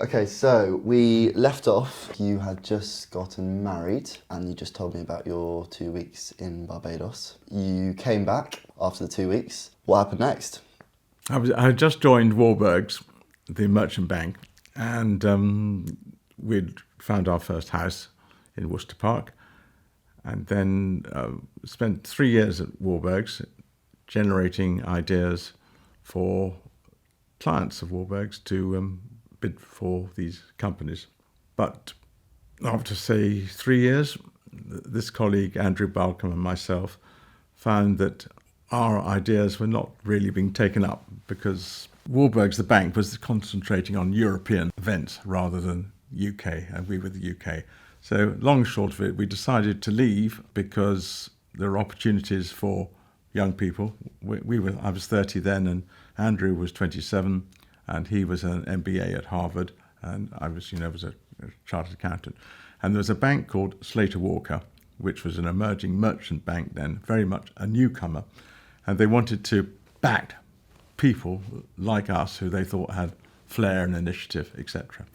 Okay, so we left off. You had just gotten married and you just told me about your 2 weeks in Barbados. You came back after the 2 weeks. What happened next? I had just joined Warburg's, the merchant bank, and we'd found our first house in Worcester Park, and then spent 3 years at Warburg's generating ideas for clients of Warburg's to bid for these companies. But after, say, 3 years, this colleague, Andrew Balcom, and myself found that our ideas were not really being taken up because Warburg's, the bank, was concentrating on European events rather than UK, and we were the UK. So long and short of it, we decided to leave because there are opportunities for young people. I was 30 then, and Andrew was 27, and he was an MBA at Harvard, and I was a chartered accountant. And there was a bank called Slater Walker, which was an emerging merchant bank then, very much a newcomer. And they wanted to back people like us who they thought had flair and initiative, etc.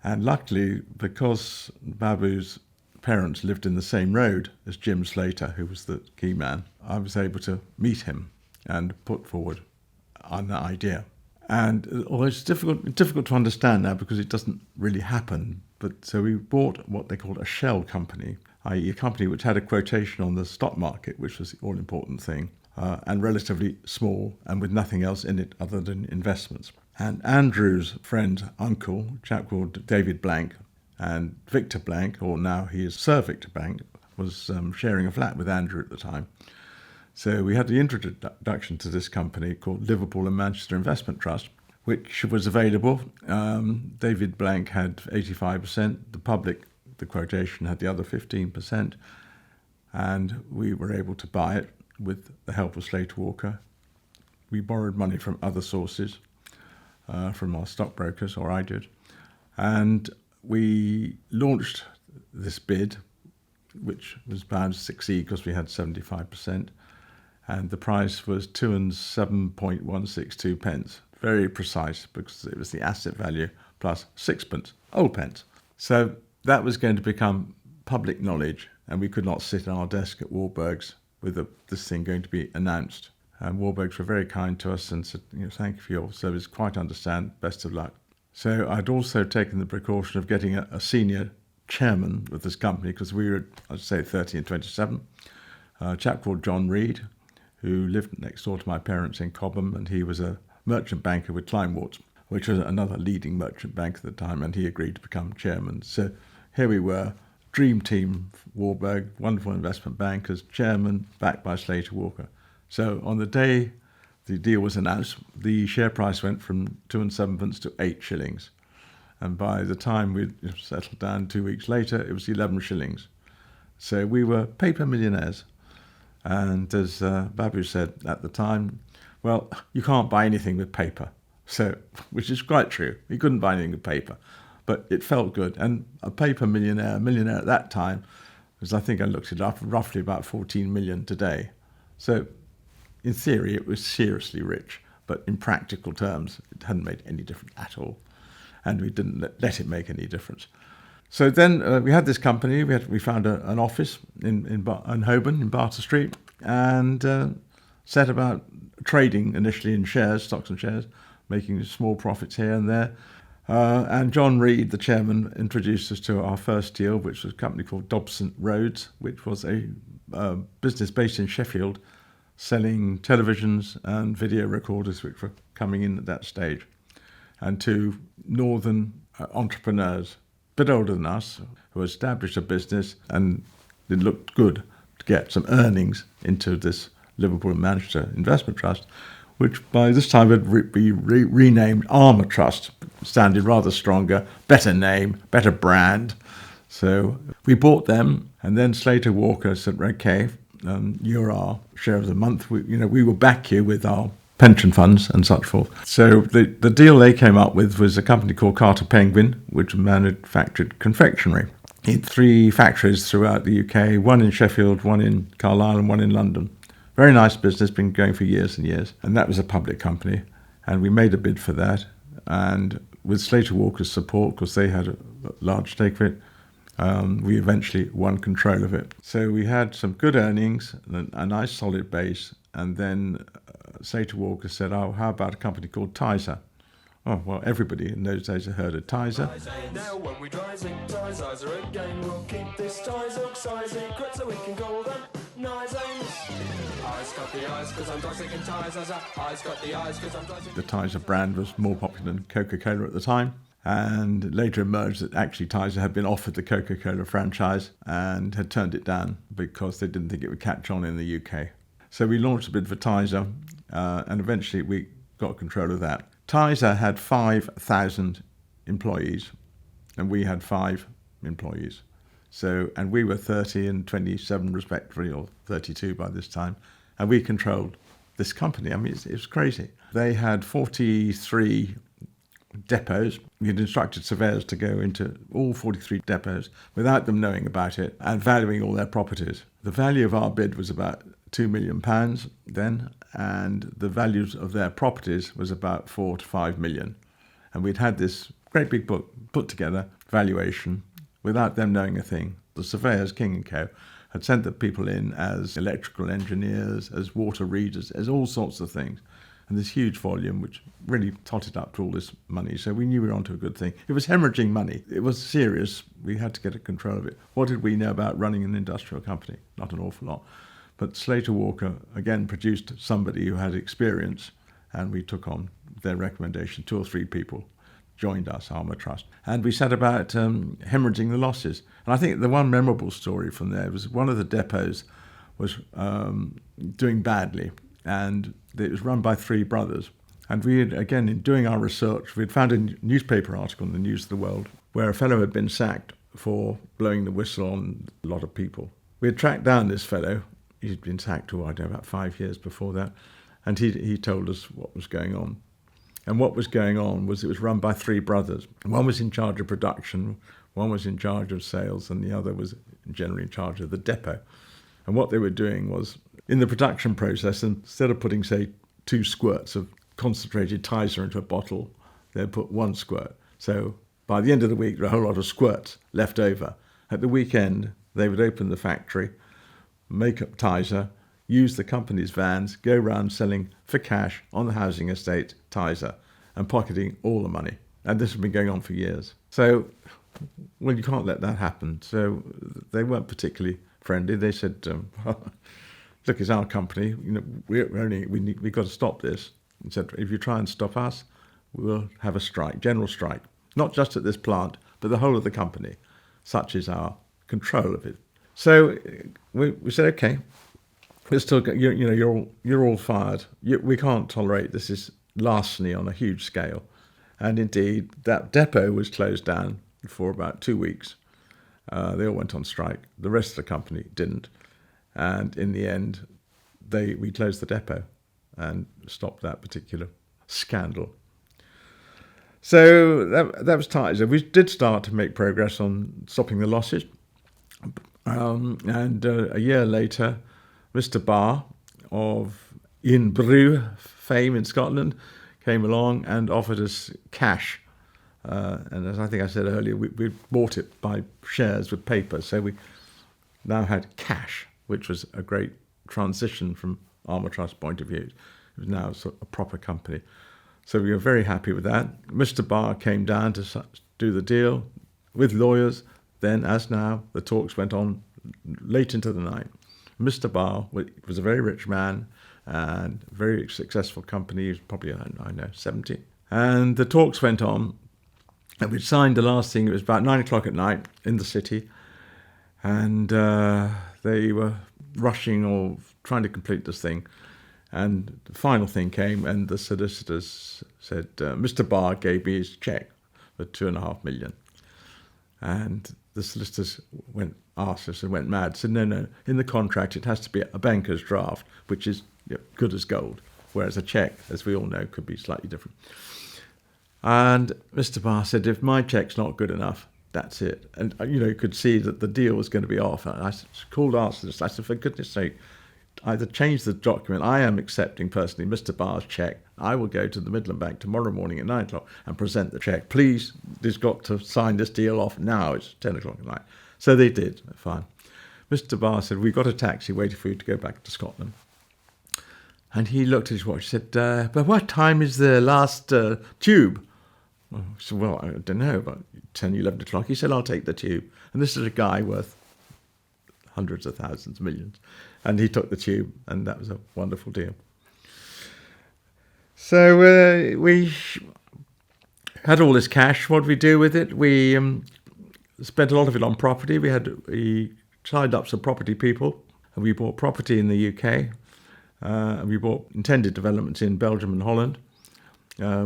And luckily, because Babu's parents lived in the same road as Jim Slater, who was the key man, I was able to meet him and put forward an idea. And although it's difficult to understand now because it doesn't really happen, but so we bought what they called a shell company, i.e. a company which had a quotation on the stock market, which was the all-important thing, and relatively small and with nothing else in it other than investments. And Andrew's friend, uncle, a chap called David Blank, and Victor Blank, or now he is Sir Victor Blank, was sharing a flat with Andrew at the time. So we had the introduction to this company called Liverpool and Manchester Investment Trust, which was available. David Blank had 85%, the public, the quotation, had the other 15%, and we were able to buy it with the help of Slater Walker. We borrowed money from other sources, from our stockbrokers, or I did, and we launched this bid, which was bound to succeed because we had 75%. And the price was 2 and 7.162 pence. Very precise because it was the asset value plus sixpence, old pence. So that was going to become public knowledge, and we could not sit at our desk at Warburg's with this thing going to be announced. And Warburg's were very kind to us and said, thank you for your service, quite understand, best of luck. So I'd also taken the precaution of getting a senior chairman of this company because we were, I'd say, 30 and 27, a chap called John Reed, who lived next door to my parents in Cobham, and he was a merchant banker with Kleinworts, which was another leading merchant bank at the time, and he agreed to become chairman. So here we were, dream team, Warburg, wonderful investment bankers, chairman, backed by Slater Walker. So on the day the deal was announced, the share price went from 2 and 7 pence to 8 shillings. And by the time we settled down 2 weeks later, it was 11 shillings. So we were paper millionaires. And as Babu said at the time, well, you can't buy anything with paper. So, which is quite true. You couldn't buy anything with paper. But it felt good. And a paper millionaire at that time, was, I think I looked it up, roughly about 14 million today. So in theory, it was seriously rich. But in practical terms, it hadn't made any difference at all. And we didn't let it make any difference. So then we had this company. We found an office in Holborn, in Barter Street, and set about trading initially in shares, stocks and shares, making small profits here and there. And John Reed, the chairman, introduced us to our first deal, which was a company called Dobson Rhodes, which was a business based in Sheffield, selling televisions and video recorders, which were coming in at that stage, and to northern entrepreneurs, a bit older than us, who established a business, and it looked good to get some earnings into this Liverpool and Manchester Investment Trust, which by this time would be renamed Armour Trust, sounded rather stronger, better name, better brand. So we bought them, and then Slater Walker said, okay, you're our share of the month. We will back you with our pension funds and such forth. So the deal they came up with was a company called Carter Penguin, which manufactured confectionery in 3 factories throughout the UK, one in Sheffield, one in Carlisle, and one in London. Very nice business, been going for years and years. And that was a public company. And we made a bid for that. And with Slater Walker's support, because they had a large stake of it, we eventually won control of it. So we had some good earnings, a nice solid base, and then Slater Walker said, oh, how about a company called Tizer? Oh, well, everybody in those days had heard of Tizer. Now when we rising, Tizer again, we'll keep this Tizer size secret so we can call them nice aims. I's got the eyes because I'm dicing and Tizer. I's got the eyes because I'm dicing. The Tizer brand was more popular than Coca-Cola at the time. And later emerged that actually Tizer had been offered the Coca-Cola franchise and had turned it down because they didn't think it would catch on in the UK. So we launched a bid for Tizer, and eventually we got control of that. Tizer had 5,000 employees, and we had 5 employees. So, and we were 30 and 27 respectively, or 32 by this time, and we controlled this company. I mean, it was crazy. They had 43 depots. We had instructed surveyors to go into all 43 depots without them knowing about it and valuing all their properties. The value of our bid was about £2 million then, and the values of their properties was about 4 to 5 million. And we'd had this great big book put together, valuation, without them knowing a thing. The surveyors, King & Co., had sent the people in as electrical engineers, as water readers, as all sorts of things. And this huge volume, which really totted up to all this money. So we knew we were onto a good thing. It was hemorrhaging money. It was serious. We had to get a control of it. What did we know about running an industrial company? Not an awful lot. But Slater Walker, again, produced somebody who had experience, and we took on their recommendation. 2 or 3 people joined us, Armour Trust. And we set about hemorrhaging the losses. And I think the one memorable story from there was one of the depots was doing badly, and it was run by 3 brothers. And we had, again, in doing our research, we'd found a newspaper article in the News of the World where a fellow had been sacked for blowing the whistle on a lot of people. We had tracked down this fellow. He'd been sacked, I don't know, about 5 years before that. And he told us what was going on. And what was going on was it was run by 3 brothers. One was in charge of production, one was in charge of sales, and the other was generally in charge of the depot. And what they were doing was, in the production process, instead of putting, say, 2 squirts of concentrated Tizer into a bottle, they'd put 1 squirt. So by the end of the week, there were a whole lot of squirts left over. At the weekend, they would open the factory, make up Tizer, use the company's vans, go round selling for cash on the housing estate Tizer and pocketing all the money. And this has been going on for years. So, well, you can't let that happen. So they weren't particularly friendly. They said, look, it's our company. You know, we've got to stop this. He said, if you try and stop us, we'll have a strike, general strike. Not just at this plant, but the whole of the company. Such is our control of it. So we said, okay, we're still, you're all fired. We can't tolerate this is larceny on a huge scale. And indeed, that depot was closed down for about 2 weeks. They all went on strike. The rest of the company didn't. And in the end, we closed the depot and stopped that particular scandal. So that was Tizer. We did start to make progress on stopping the losses. And a year later, Mr. Barr of Ian Brew fame in Scotland came along and offered us cash. And as I think I said earlier, we bought it by shares with paper. So we now had cash, which was a great transition from Armour Trust's point of view. It was now sort of a proper company. So we were very happy with that. Mr. Barr came down to do the deal with lawyers. Then, as now, the talks went on late into the night. Mr. Barr was a very rich man and a very successful company. He was probably, 70. And the talks went on. And we'd signed the last thing. It was about 9 o'clock at night in the city. And they were rushing or trying to complete this thing. And the final thing came, and the solicitors said, Mr. Barr gave me his cheque for £2.5 million. And the solicitors asked us and went mad. Said, no, in the contract it has to be a banker's draft, which is good as gold, whereas a cheque, as we all know, could be slightly different. And Mr. Barr said, if my cheque's not good enough, that's it. And, you could see that the deal was going to be off. And I called our solicitors. I said, for goodness sake, either change the document. I am accepting personally Mr. Barr's cheque. I will go to the Midland Bank tomorrow morning at 9 o'clock and present the cheque. Please, he's got to sign this deal off now. It's 10 o'clock at night. So they did. Fine. Mr. Barr said, we've got a taxi waiting for you to go back to Scotland. And he looked at his watch and said, but what time is the last tube? I said, well, I don't know, about 10, 11 o'clock. He said, I'll take the tube. And this is a guy worth hundreds of thousands, millions. And he took the tube, and that was a wonderful deal. So we had all this cash. What did we do with it? We spent a lot of it on property. We signed up some property people, and we bought property in the UK. And we bought intended developments in Belgium and Holland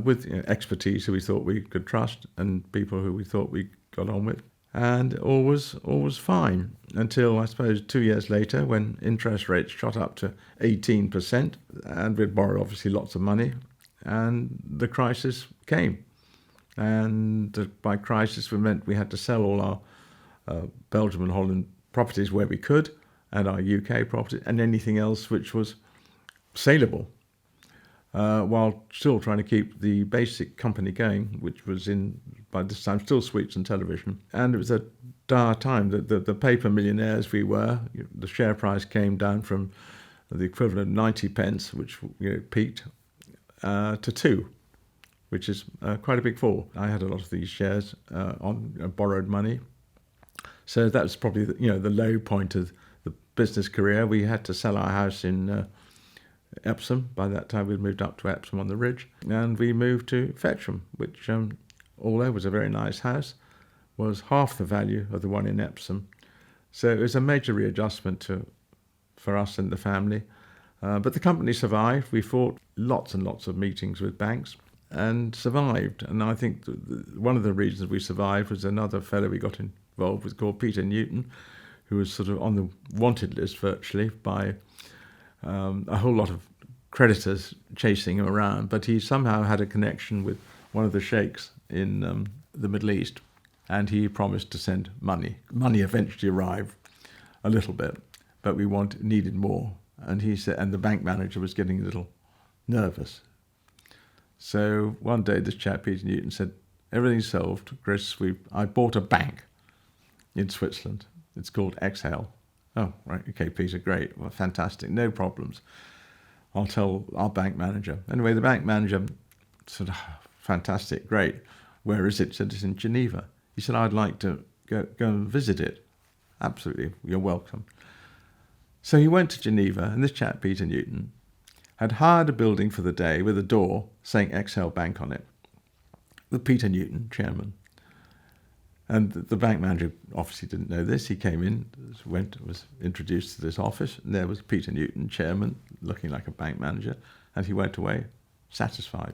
with expertise who we thought we could trust and people who we thought we got on with. And all was fine until, I suppose, 2 years later when interest rates shot up to 18%, and we'd borrowed obviously lots of money, and the crisis came. And by crisis we meant we had to sell all our Belgium and Holland properties where we could, and our UK property, and anything else which was saleable, while still trying to keep the basic company going, which was by this time still Sweets and Television. And it was a dire time. The paper millionaires we were, the share price came down from the equivalent of 90 pence, which peaked, to 2, which is quite a big fall. I had a lot of these shares on borrowed money. So that was probably the low point of the business career. We had to sell our house in Epsom. By that time we'd moved up to Epsom on the Ridge, and we moved to Fetcham, which although was a very nice house, was half the value of the one in Epsom. So it was a major readjustment for us and the family. But the company survived. We fought lots and lots of meetings with banks and survived. And I think one of the reasons we survived was another fellow we got involved with called Peter Newton, who was sort of on the wanted list virtually by a whole lot of creditors chasing him around. But he somehow had a connection with one of the sheikhs in the Middle East, and he promised to send money. Money eventually arrived a little bit, but we needed more. And he said, and the bank manager was getting a little nervous. So one day this chap, Peter Newton, said, everything's solved, Chris. I bought a bank in Switzerland. It's called Exhale. Oh, right, okay, Peter, great. Well, fantastic, no problems. I'll tell our bank manager. Anyway, the bank manager said, fantastic, great. Where is it? He said, it's in Geneva. He said, I'd like to go and visit it. Absolutely, you're welcome. So he went to Geneva, and this chap, Peter Newton, had hired a building for the day with a door saying Exhale Bank on it, with Peter Newton, chairman. And the bank manager obviously didn't know this. He came in, was introduced to this office, and there was Peter Newton, chairman, looking like a bank manager, and he went away satisfied.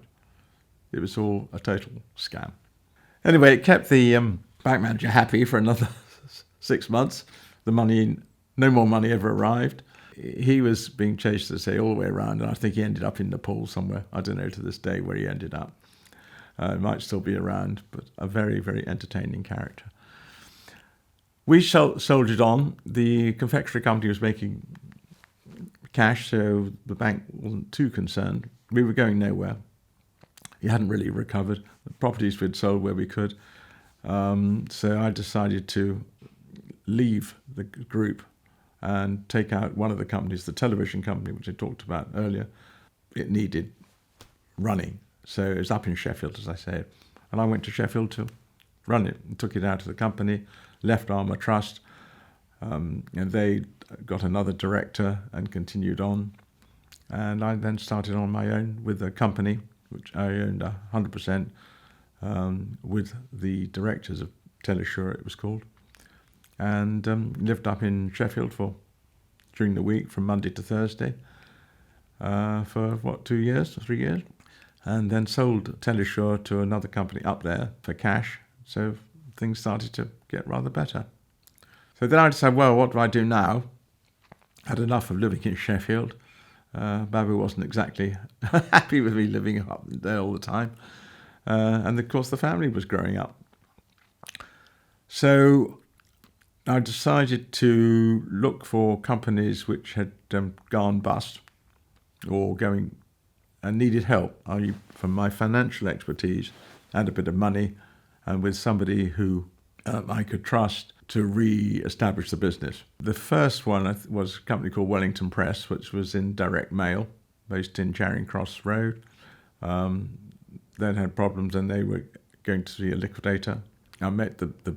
It was all a total scam. Anyway, it kept the bank manager happy for another 6 months. The money, no more money ever arrived. He was being chased, to say, all the way around, and I think he ended up in Nepal somewhere. I don't know to this day where he ended up. It might still be around, but a very, very entertaining character. We soldiered on. The confectionery company was making cash, so the bank wasn't too concerned. We were going nowhere. He hadn't really recovered. The properties we'd sold where we could. So I decided to leave the group and take out one of the companies, the television company, which I talked about earlier. It needed running. So it was up in Sheffield, as I said. And I went to Sheffield to run it and took it out of the company, left Armour Trust, and they got another director and continued on. And I then started on my own with a company, which I owned 100%, with the directors of Telesure, it was called, and lived up in Sheffield during the week from Monday to Thursday for 3 years, and then sold Telesure to another company up there for cash. So things started to get rather better. So then I decided, well, what do I do now? Had enough of living in Sheffield. Babu wasn't exactly happy with me living up there all the time. And of course the family was growing up. So I decided to look for companies which had gone bust or going and needed help, i.e. from my financial expertise and a bit of money, and with somebody who I could trust to re-establish the business. The first one was a company called Wellington Press, which was in direct mail, based in Charing Cross Road. Then had problems and they were going to see a liquidator. I met the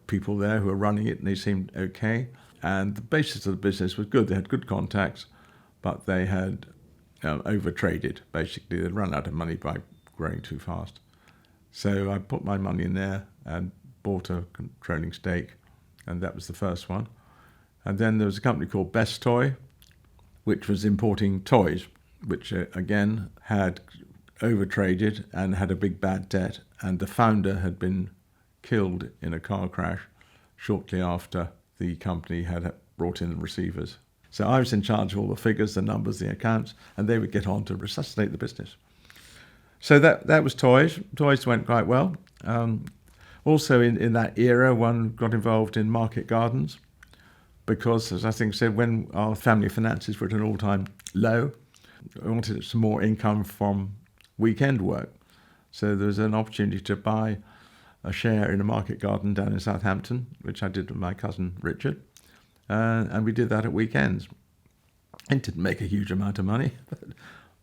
people there who were running it and they seemed okay. And the basis of the business was good. They had good contacts, but they had overtraded. Basically, they'd run out of money by growing too fast. So I put my money in there and bought a controlling stake, and that was the first one. And then there was a company called Best Toy, which was importing toys, which again had overtraded and had a big bad debt, and the founder had been killed in a car crash shortly after the company had brought in the receivers. So I was in charge of all the figures, the numbers, the accounts, and they would get on to resuscitate the business. So that was toys. Toys went quite well. Also in that era, one got involved in market gardens because, as I think said, when our family finances were at an all-time low, I wanted some more income from weekend work. So there was an opportunity to buy a share in a market garden down in Southampton, which I did with my cousin Richard. And we did that at weekends. It didn't make a huge amount of money,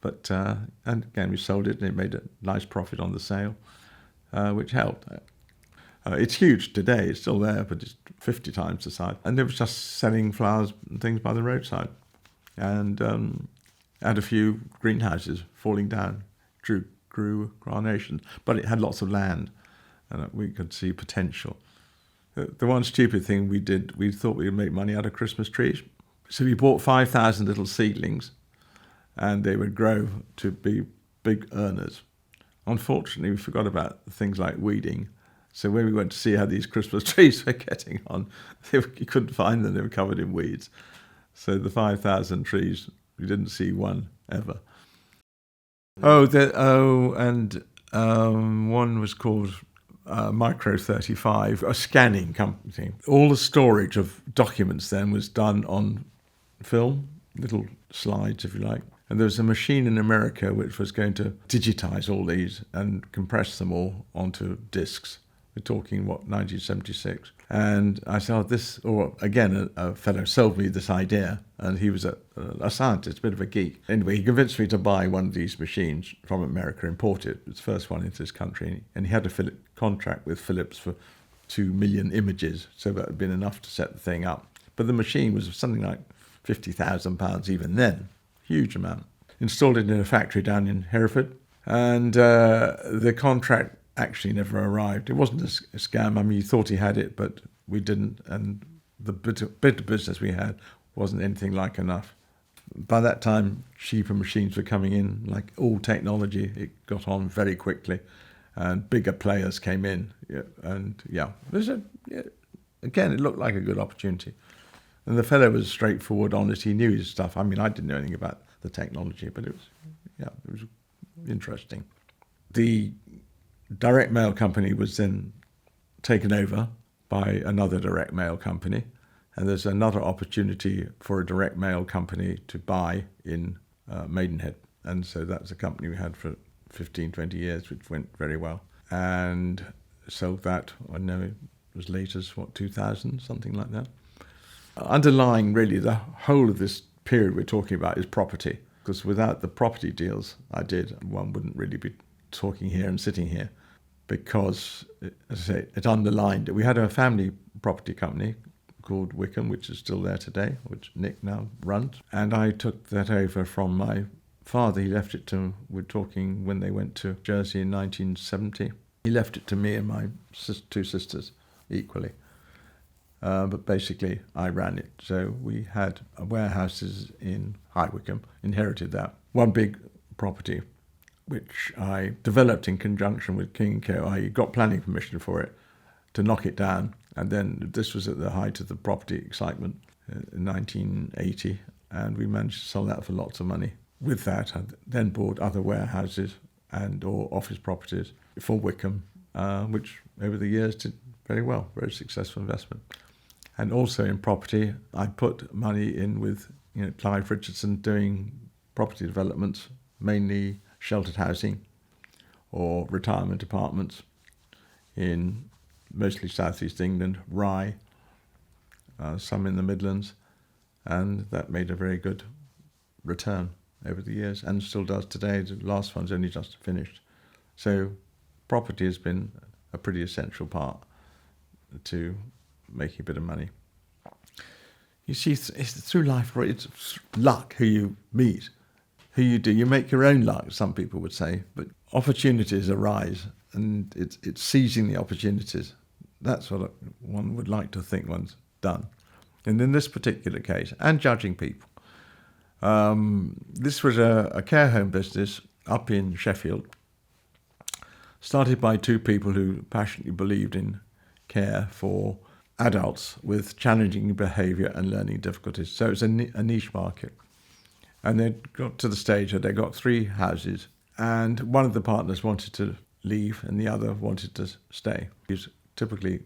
but and again, we sold it and it made a nice profit on the sale, which helped. It's huge today, it's still there, but it's 50 times the size. And it was just selling flowers and things by the roadside. And had a few greenhouses falling down, grew carnations, but it had lots of land and we could see potential. The one stupid thing we did, we thought we would make money out of Christmas trees. So we bought 5,000 little seedlings and they would grow to be big earners. Unfortunately, we forgot about things like weeding. So when we went to see how these Christmas trees were getting on, you couldn't find them, they were covered in weeds. So the 5,000 trees, we didn't see one ever. And one was called Micro 35, a scanning company. All the storage of documents then was done on film, little slides, if you like. And there was a machine in America which was going to digitize all these and compress them all onto discs. We're talking, 1976. And I said, a fellow sold me this idea, and he was a scientist, a bit of a geek. Anyway, he convinced me to buy one of these machines from America, import it. It was the first one into this country. And he had a contract with Philips for 2 million images, so that had been enough to set the thing up. But the machine was something like £50,000 even then, huge amount. Installed it in a factory down in Hereford, and the contract actually never arrived. It wasn't a scam. I mean, he thought he had it, but we didn't, and the bit of business we had wasn't anything like enough. By that time, cheaper machines were coming in. Like all technology, it got on very quickly, and bigger players came in. Again, it looked like a good opportunity. And the fellow was straightforward, honest. He knew his stuff. I mean, I didn't know anything about the technology, but it was interesting. The direct mail company was then taken over by another direct mail company, and there's another opportunity for a direct mail company to buy in Maidenhead, and so that's a company we had for 15, 20 years, which went very well, and sold that, I know it was late as 2000, something like that. Underlying really the whole of this period we're talking about is property, because without the property deals I did, one wouldn't really be talking here and sitting here, because, as I say, it underlined it. We had a family property company called Wickham, which is still there today, which Nick now runs, and I took that over from my father. He left it to, we're talking when they went to Jersey in 1970, he left it to me and my two sisters equally. But basically, I ran it. So we had warehouses in High Wycombe, inherited that. One big property, which I developed in conjunction with King & Co. I got planning permission for it to knock it down. And then this was at the height of the property excitement in 1980. And we managed to sell that for lots of money. With that, I then bought other warehouses or office properties for Wickham, which over the years did very well, very successful investment. And also in property, I put money in with Clive Richardson doing property developments, mainly sheltered housing or retirement apartments in mostly southeast England, Rye, some in the Midlands, and that made a very good return over the years and still does today. The last one's only just finished. So property has been a pretty essential part to making a bit of money. You see, it's through life, right? It's luck who you meet, who you do. You make your own luck, some people would say, but opportunities arise, and it's seizing the opportunities. That's what one would like to think one's done. And in this particular case, and judging people, this was a care home business up in Sheffield, started by two people who passionately believed in care for adults with challenging behaviour and learning difficulties. So it's a niche market. And they got to the stage where they got 3 houses, and one of the partners wanted to leave and the other wanted to stay. He was typically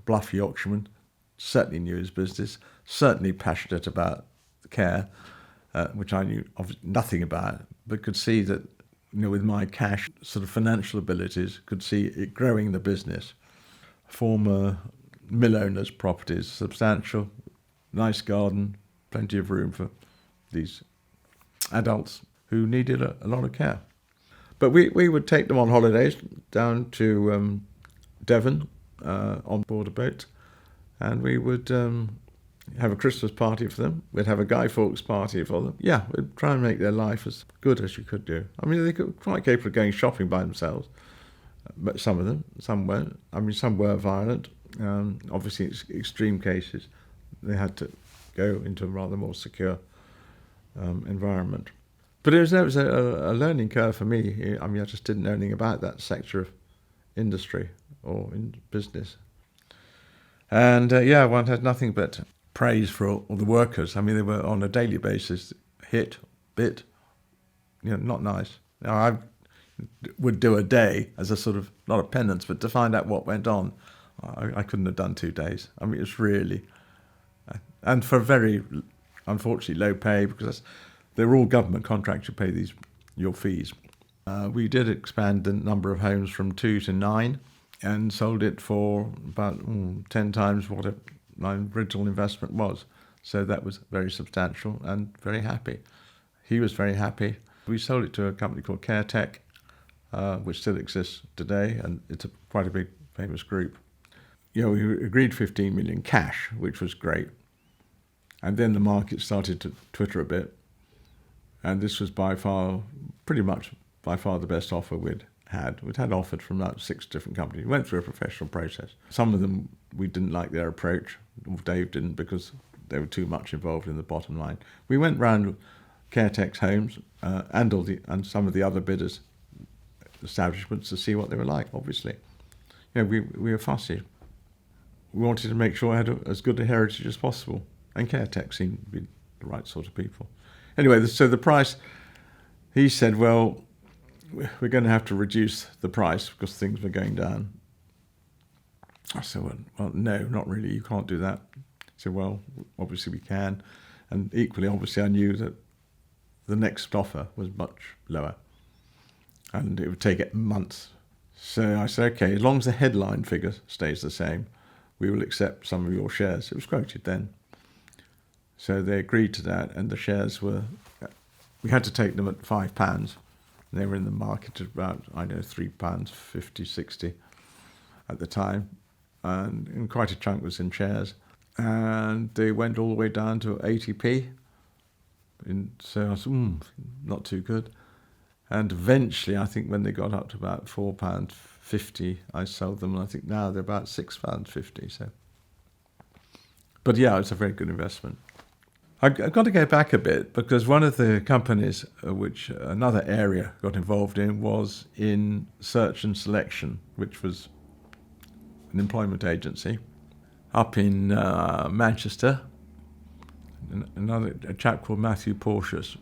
bluff Yorkshireman, certainly knew his business, certainly passionate about care, which I knew nothing about, but could see that with my cash sort of financial abilities, could see it growing the business. Former mill owners' properties, substantial, nice garden, plenty of room for these adults who needed a lot of care. But we would take them on holidays down to Devon on board a boat, and we would have a Christmas party for them. We'd have a Guy Fawkes party for them. Yeah, we'd try and make their life as good as you could do. I mean, they were quite capable of going shopping by themselves, but some of them, some weren't. I mean, some were violent. Obviously, it's extreme cases. They had to go into a rather more secure environment. But it was a learning curve for me. I mean, I just didn't know anything about that sector of industry or in business. And one had nothing but praise for all the workers. I mean, they were on a daily basis hit, bit, not nice. Now, I would do a day as a sort of, not a penance, but to find out what went on. I couldn't have done 2 days. I mean, it's really, and for very, unfortunately, low pay, because they're all government contracts. You pay your fees. We did expand the number of homes from 2 to 9 and sold it for about 10 times what my original investment was. So that was very substantial and very happy. He was very happy. We sold it to a company called CareTech, which still exists today, and it's quite a big, famous group. We agreed 15 million cash, which was great. And then the market started to twitter a bit. And this was pretty much by far the best offer we'd had. We'd had offered from about 6 different companies. We went through a professional process. Some of them, we didn't like their approach. Dave didn't, because they were too much involved in the bottom line. We went round CareTech's homes and some of the other bidders' establishments to see what they were like, obviously. We were fussy. We wanted to make sure I had as good a heritage as possible. And CareTech seemed to be the right sort of people. Anyway, so the price, he said, well, we're going to have to reduce the price because things were going down. I said, well, no, not really. You can't do that. He said, well, obviously we can. And equally, obviously, I knew that the next offer was much lower and it would take it months. So I said, okay, as long as the headline figure stays the same, we will accept some of your shares. It was quoted then. So they agreed to that, and the shares we had to take them at £5. They were in the market at about, £3.50, 60 at the time. And quite a chunk was in shares. And they went all the way down to 80p. So I said, not too good. And eventually, I think when they got up to about £4.50, I sold them. And I think now they're about £6.50. So. But yeah, it's a very good investment. I've got to go back a bit, because one of the companies which another area got involved in was in search and selection, which was an employment agency up in Manchester. A chap called Matthew Porteous.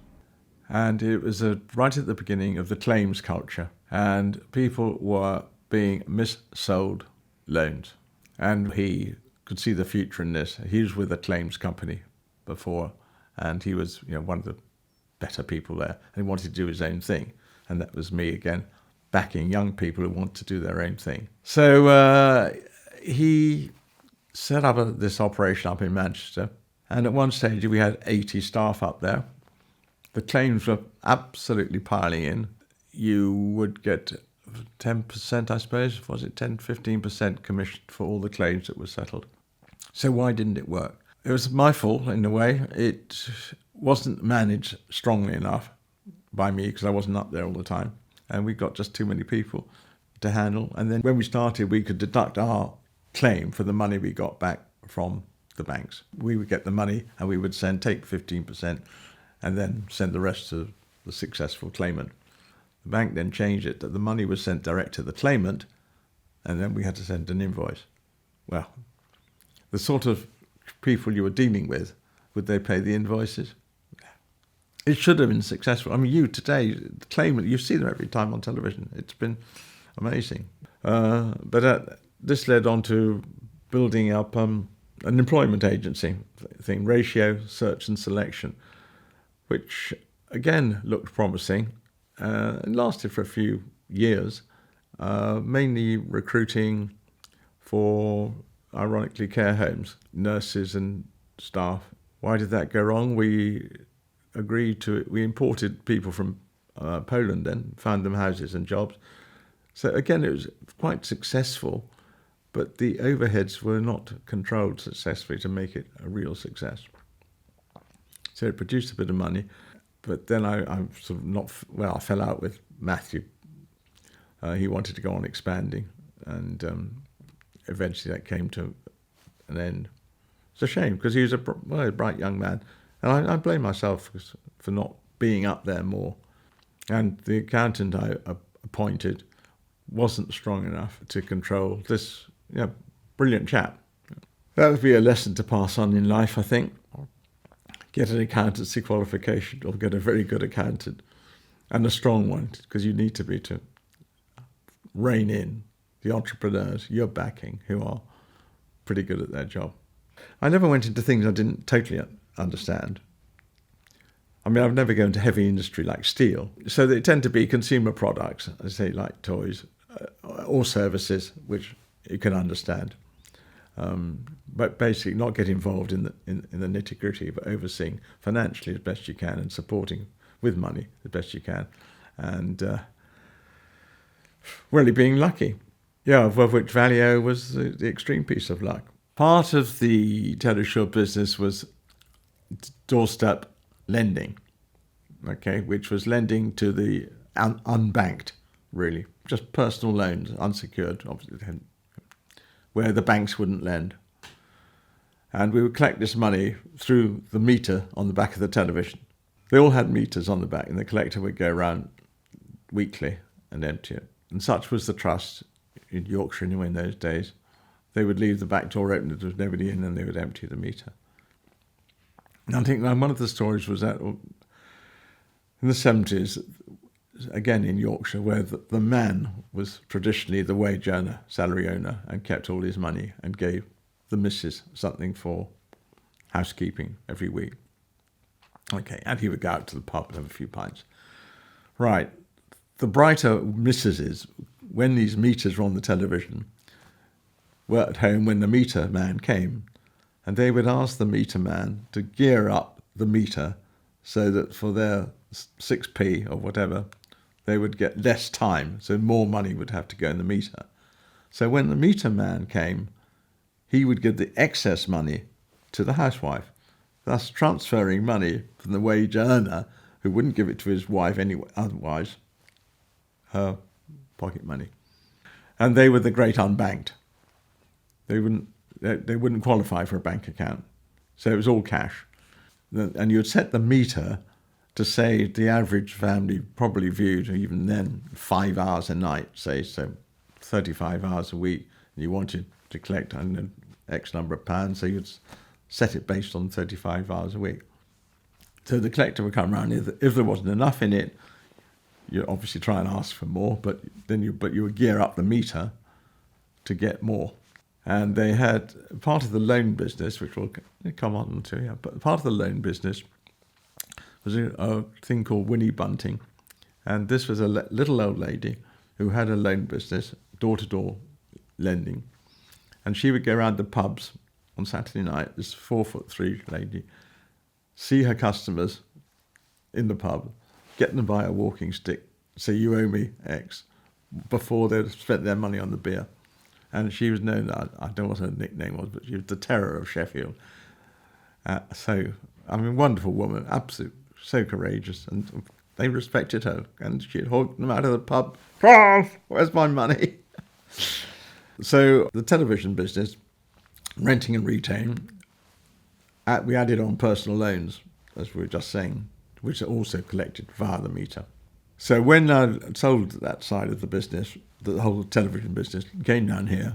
And it was right at the beginning of the claims culture, and people were being mis-sold loans. And he could see the future in this. He was with a claims company before, and he was, one of the better people there, and he wanted to do his own thing. And that was me again, backing young people who want to do their own thing. So he set up this operation up in Manchester, and at one stage we had 80 staff up there. The claims were absolutely piling in. You would get 10%, I suppose, was it 10, 15% commission for all the claims that were settled. So why didn't it work? It was my fault in a way. It wasn't managed strongly enough by me because I wasn't up there all the time. And we got just too many people to handle. And then when we started, we could deduct our claim for the money we got back from the banks. We would get the money and we would take 15% and then send the rest to the successful claimant. The bank then changed it that the money was sent direct to the claimant, and then we had to send an invoice. Well, the sort of people you were dealing with, would they pay the invoices? It should have been successful. I mean, you today, the claimant, you see them every time on television. It's been amazing. But this led on to building up an employment agency thing, Ratio, Search and Selection, which again looked promising. It lasted for a few years, mainly recruiting for, ironically, care homes, nurses and staff. Why did that go wrong? We imported people from Poland then, found them houses and jobs. So again, it was quite successful, but the overheads were not controlled successfully to make it a real success. So it produced a bit of money, but then I fell out with Matthew. He wanted to go on expanding, and eventually that came to an end. It's a shame because he was a bright young man, and I blame myself for not being up there more. And the accountant I appointed wasn't strong enough to control this brilliant chap. That would be a lesson to pass on in life, I think. Get an accountancy qualification or get a very good accountant, and a strong one, because you need to be to rein in the entrepreneurs you're backing who are pretty good at their job. I never went into things I didn't totally understand. I mean, I've never gone into heavy industry like steel. So they tend to be consumer products, I say, like toys or services, which you can understand. But basically not get involved in the nitty-gritty, but overseeing financially as best you can and supporting with money as best you can. And really being lucky. Yeah, of which Valio was the extreme piece of luck. Part of the Telesure business was doorstep lending, okay, which was lending to the unbanked, really. Just personal loans, unsecured, obviously, where the banks wouldn't lend. And we would collect this money through the meter on the back of the television. They all had meters on the back, and the collector would go around weekly and empty it. And such was the trust in Yorkshire anyway in those days. They would leave the back door open, there was nobody in, and they would empty the meter. And I think one of the stories was that in the 70s, again in Yorkshire, where the man was traditionally the wage earner, salary owner, and kept all his money and gave the missus something for housekeeping every week. Okay, and he would go out to the pub and have a few pints. Right, the brighter missuses, when these meters were on the television, were at home when the meter man came, and they would ask the meter man to gear up the meter so that for their 6p or whatever, they would get less time, so more money would have to go in the meter. So when the meter man came, he would give the excess money to the housewife, thus transferring money from the wage earner, who wouldn't give it to his wife anyway, otherwise, her pocket money. And they were the great unbanked. They wouldn't qualify for a bank account. So it was all cash. And you'd set the meter to say the average family probably viewed, even then, 5 hours a night, say, so 35 hours a week. And you wanted to collect, I don't know, X number of pounds, so you'd set it based on 35 hours a week. So the collector would come around. If there wasn't enough in it, you'd obviously try and ask for more, but you would gear up the meter to get more. And they had part of the loan business, which we'll come on to, yeah, but part of the loan business was a thing called Winnie Bunting. And this was a little old lady who had a loan business, door-to-door lending. And she would go around the pubs on Saturday night, this 4'3" lady, see her customers in the pub, get them to buy a walking stick, say, you owe me X, before they'd spent their money on the beer. And she was known, I don't know what her nickname was, but she was the terror of Sheffield. Wonderful woman, absolute, so courageous, and they respected her. And she'd hawk them out of the pub, where's my money? So the television business, renting and retailing, we added on personal loans, as we were just saying, which are also collected via the meter. So when I sold that side of the business, the whole television business, came down here,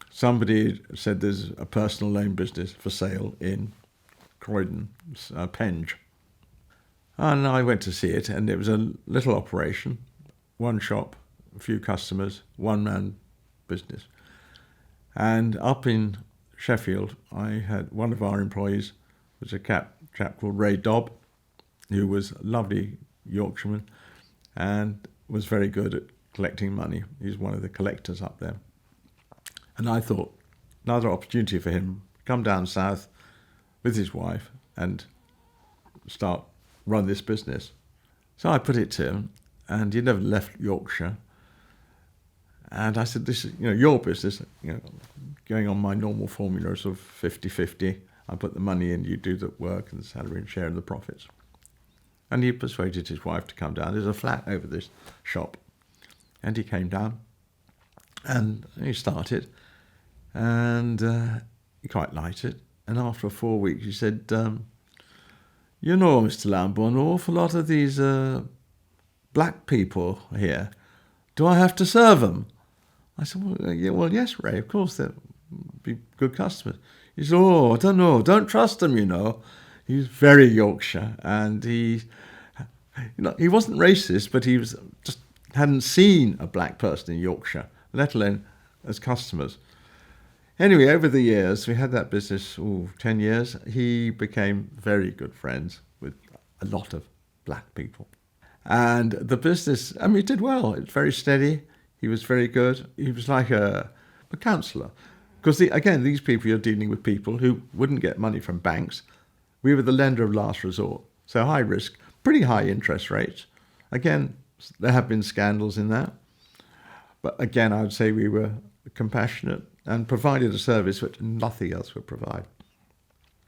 somebody said there's a personal loan business for sale in Croydon, Penge. And I went to see it, and it was a little operation, one shop, a few customers, one-man business. And up in Sheffield, I had one of our employees was a chap called Ray Dobb, who was a lovely Yorkshireman and was very good at collecting money. He's one of the collectors up there. And I thought, another opportunity for him, come down south with his wife and run this business. So I put it to him, and he never left Yorkshire. And I said, this is, your business, going on my normal formulas of 50-50. I put the money in, you do the work and the salary and share in the profits. And he persuaded his wife to come down. There's a flat over this shop. And he came down and he started, and he quite liked it. And after 4 weeks, he said, Mr. Lambourne, an awful lot of these black people here. Do I have to serve them? I said, well, yes, Ray, of course, they'll be good customers. He said, I don't know, don't trust them, He's very Yorkshire, and he wasn't racist, but he was just hadn't seen a black person in Yorkshire, let alone as customers. Anyway, over the years, we had that business, 10 years, he became very good friends with a lot of black people. And the business, it did well. It was very steady. He was very good. He was like a counsellor. Because, again, these people, you're dealing with people who wouldn't get money from banks. We were the lender of last resort. So high risk, pretty high interest rates. Again, there have been scandals in that. But again, I would say we were compassionate and provided a service which nothing else would provide.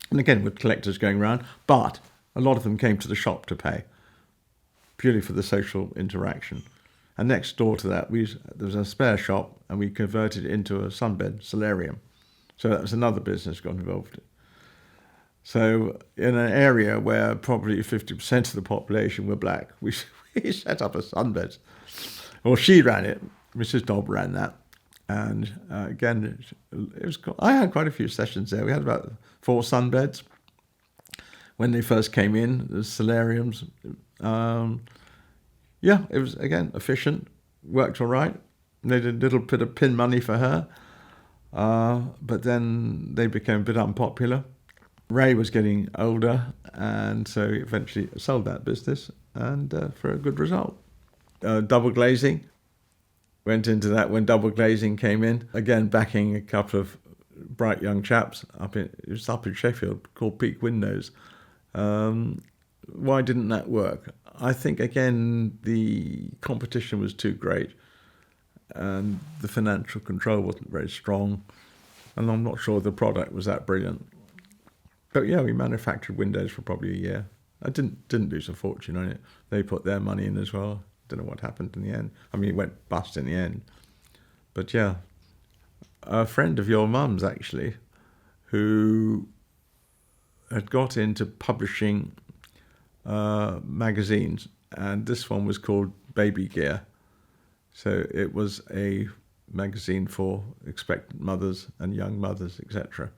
And again, with collectors going around, but a lot of them came to the shop to pay, purely for the social interaction. And next door to that, there was a spare shop, and we converted it into a sunbed solarium. So that was another business got involved. So in an area where probably 50% of the population were black, we set up a sunbed. Well, she ran it. Mrs. Dobb ran that. And again, I had quite a few sessions there. We had about 4 sunbeds. When they first came in, the solariums, it was, again, efficient, worked all right. They did a little bit of pin money for her, but then they became a bit unpopular. Ray was getting older, and so he eventually sold that business, and for a good result. Double glazing, went into that when double glazing came in. Again, backing a couple of bright young chaps it was up in Sheffield, called Peak Windows. Why didn't that work? I think, again, the competition was too great, and the financial control wasn't very strong, and I'm not sure the product was that brilliant. But yeah, we manufactured windows for probably a year. I didn't lose a fortune on it. They put their money in as well. Don't know what happened in the end. It went bust in the end. But yeah, a friend of your mum's, actually, who had got into publishing magazines, and this one was called Baby Gear. So it was a magazine for expectant mothers and young mothers, etc.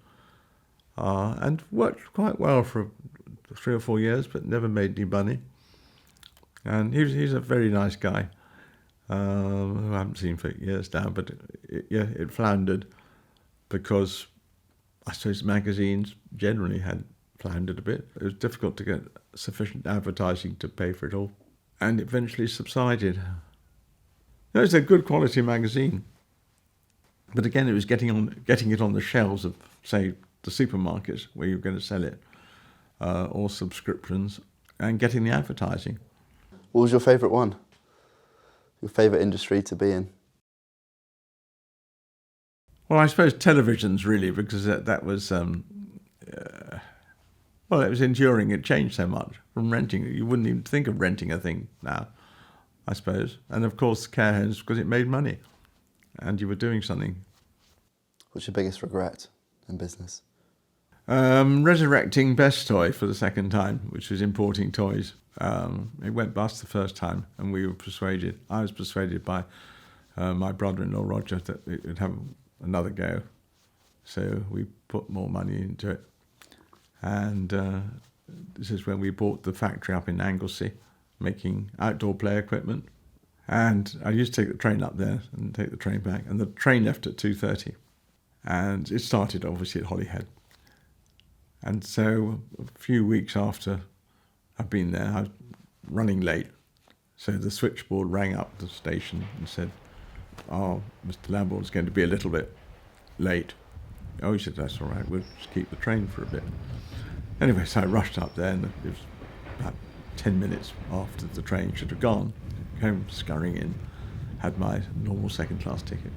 And worked quite well for 3 or 4 years, but never made any money. And he's a very nice guy, who I haven't seen for years now, but it floundered. because I suppose magazines generally had floundered a bit. It was difficult to get sufficient advertising to pay for it all, and it eventually subsided. It was a good quality magazine, but again, it was getting it on the shelves of, say, the supermarkets where you're going to sell it, or subscriptions, and getting the advertising. What was your favourite one? Your favourite industry to be in? Well, I suppose televisions really, because that was, it was enduring. It changed so much from renting. You wouldn't even think of renting a thing now, I suppose. And of course, care homes, because it made money and you were doing something. What's your biggest regret in business? Resurrecting Best Toy for the second time, which was importing toys. It went bust the first time, and I was persuaded by my brother-in-law, Roger, that it would have another go. So we put more money into it. And this is when we bought the factory up in Anglesey, making outdoor play equipment. And I used to take the train up there and take the train back. And the train left at 2:30. And it started, obviously, at Holyhead. And so a few weeks after I'd been there, I was running late. So the switchboard rang up the station and said, "Oh, Mr. Lambourne's going to be a little bit late." Oh, he said, "That's all right, we'll just keep the train for a bit." Anyway, so I rushed up there, and it was about 10 minutes after the train should have gone. Came scurrying in, had my normal second-class ticket.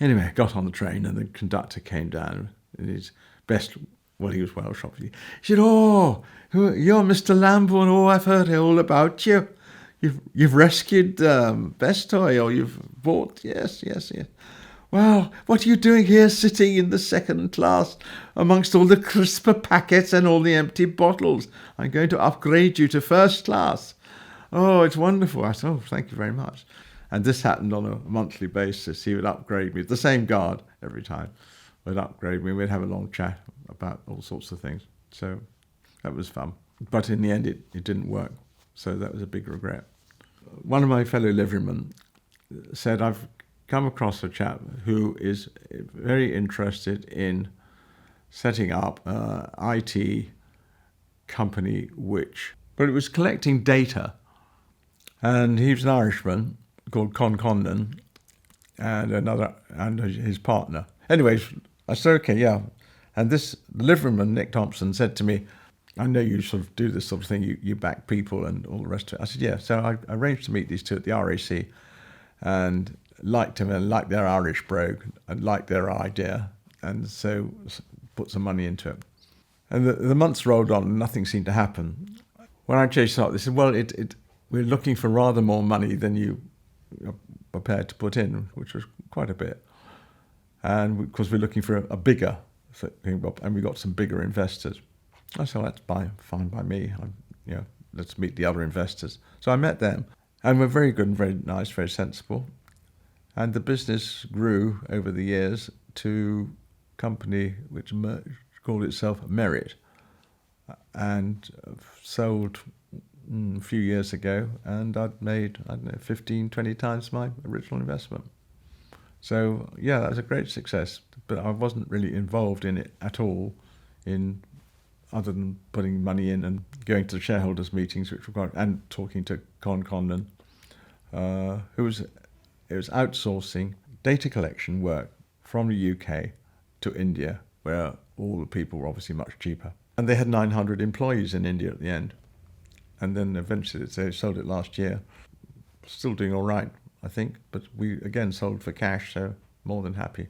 Anyway, I got on the train, and the conductor came down in his best, well, he was Welsh, obviously. He said, "Oh, you're Mr. Lambourne. Oh, I've heard all about you. You've rescued Best Toy, or you've bought." Yes. "Well, what are you doing here, sitting in the second class amongst all the crisper packets and all the empty bottles? I'm going to upgrade you to first class." "Oh, it's wonderful." I said, "Oh, thank you very much." And this happened on a monthly basis. He would upgrade me. The same guard every time would upgrade me. We'd have a long chat about all sorts of things. So that was fun. But in the end, it didn't work. So that was a big regret. One of my fellow liverymen said, "I've come across a chap who is very interested in setting up an IT company but it was collecting data." And he was an Irishman called Con Condon and his partner. Anyways, I said, "Okay, yeah." And the liveryman, Nick Thompson, said to me, "I know you sort of do this sort of thing, you back people and all the rest of it." I said, "Yeah." So I arranged to meet these two at the RAC and liked them and liked their Irish brogue and liked their idea, and so put some money into it. And the months rolled on and nothing seemed to happen. When I chased up, they said, "Well, we're looking for rather more money than you are prepared to put in," which was quite a bit. And because we're looking for a bigger thing, and we got some bigger investors. I said, "Well, that's fine by me. Let's meet the other investors." So I met them, and we're very good and very nice, very sensible. And the business grew over the years to a company which called itself Merit, and sold a few years ago, and I'd made, 15, 20 times my original investment. So, yeah, that was a great success, but I wasn't really involved in it at all, other than putting money in and going to the shareholders' meetings, and talking to Con Condon, who was outsourcing data collection work from the UK to India, where all the people were obviously much cheaper. And they had 900 employees in India at the end. And then eventually they sold it last year. Still doing all right, I think, but we again sold for cash, so more than happy.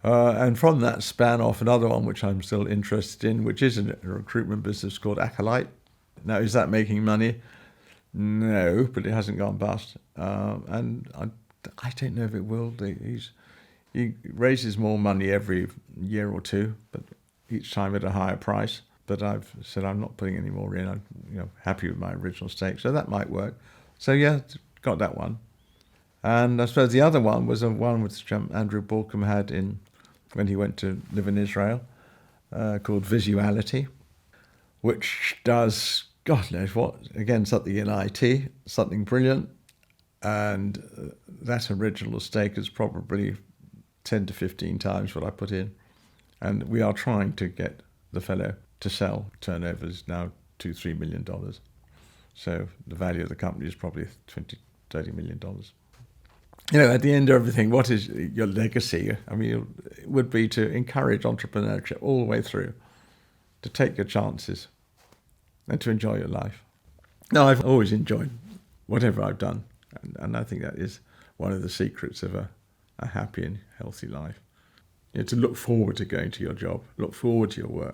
And from that span off another one which I'm still interested in, which is a recruitment business called Acolyte. Now, is that making money? No, but it hasn't gone bust. And I don't know if it will. He raises more money every year or two, but each time at a higher price. But I've said I'm not putting any more in. I'm happy with my original stake, so that might work. So yeah, got that one. And I suppose the other one was a one which Andrew Borkham had when he went to live in Israel, called Visuality, which does God knows what. Again, something in IT, something brilliant. And that original stake has probably 10 to 15 times what I put in. And we are trying to get the fellow to sell. Turnover is now $2-3 million. So the value of the company is probably $20-30 million. You know, at the end of everything, what is your legacy? I mean, it would be to encourage entrepreneurship all the way through, to take your chances and to enjoy your life. No, I've always enjoyed whatever I've done. And I think that is one of the secrets of a happy and healthy life. You know, to look forward to going to your job, look forward to your work.